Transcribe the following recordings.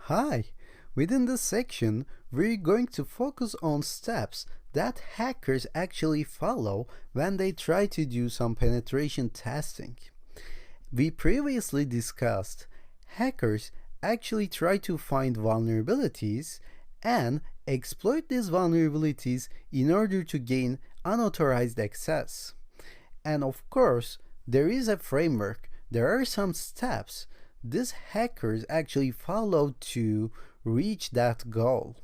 Hi! Within this section, we're going to focus on steps that hackers actually follow when they try to do some penetration testing. We previously discussed hackers actually try to find vulnerabilities and exploit these vulnerabilities in order to gain unauthorized access. And of course, there is a framework, there are some steps these hackers actually follow to reach that goal.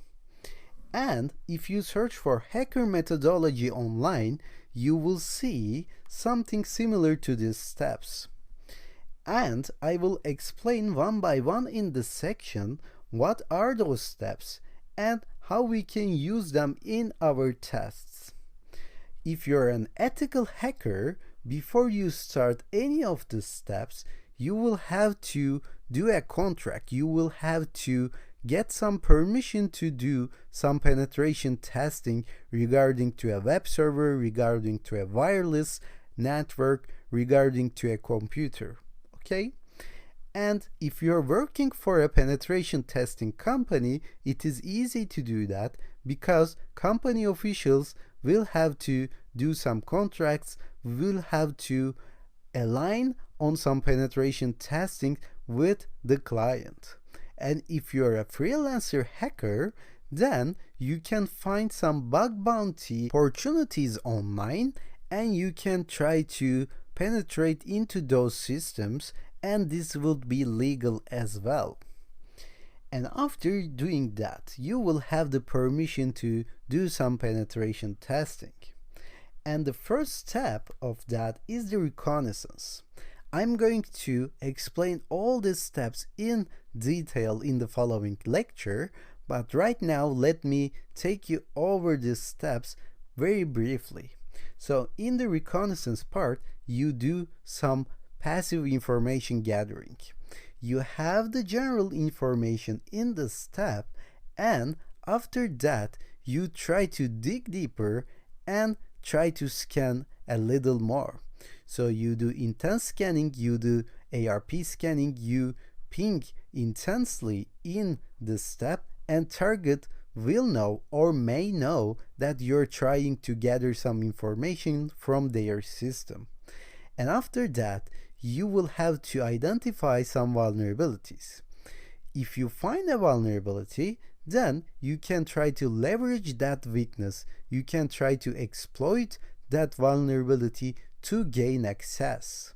And if you search for hacker methodology online, you will see something similar to these steps. And I will explain one by one in this section what are those steps and how we can use them in our tests. If you're an ethical hacker, before you start any of the steps, you will have to do a contract. You will have to get some permission to do some penetration testing regarding to a web server, regarding to a wireless network, regarding to a computer. Okay? And if you're working for a penetration testing company, it is easy to do that because company officials will have to do some contracts, will have to align on some penetration testing with the client. And if you're a freelancer hacker, then you can find some bug bounty opportunities online and you can try to penetrate into those systems, and this will be legal as well. And after doing that, you will have the permission to do some penetration testing. And the first step of that is the reconnaissance. I'm going to explain all these steps in detail in the following lecture, but right now let me take you over these steps very briefly. So in the reconnaissance part, you do some passive information gathering. You have the general information in the step, and after that, you try to dig deeper and try to scan a little more. So you do intense scanning, you do ARP scanning, you ping intensely in the step, and target will know or may know that you're trying to gather some information from their system. And after that, you will have to identify some vulnerabilities. If you find a vulnerability, then you can try to leverage that weakness. You can try to exploit that vulnerability to gain access.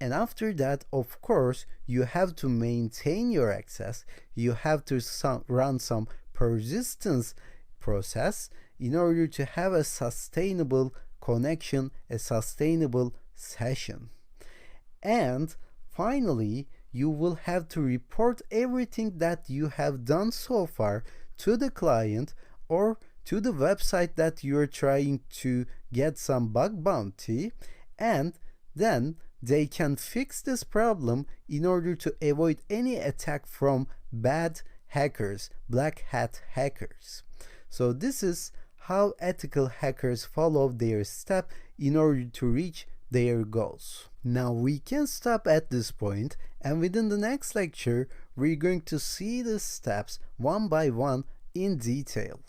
And after that, of course, you have to maintain your access. You have to run some persistence process in order to have a sustainable connection, a sustainable session. And finally, you will have to report everything that you have done so far to the client or to the website that you're trying to get some bug bounty, and then they can fix this problem in order to avoid any attack from bad hackers, black hat hackers. So this is how ethical hackers follow their step in order to reach their goals. Now we can stop at this point, and within the next lecture we're going to see the steps one by one in detail.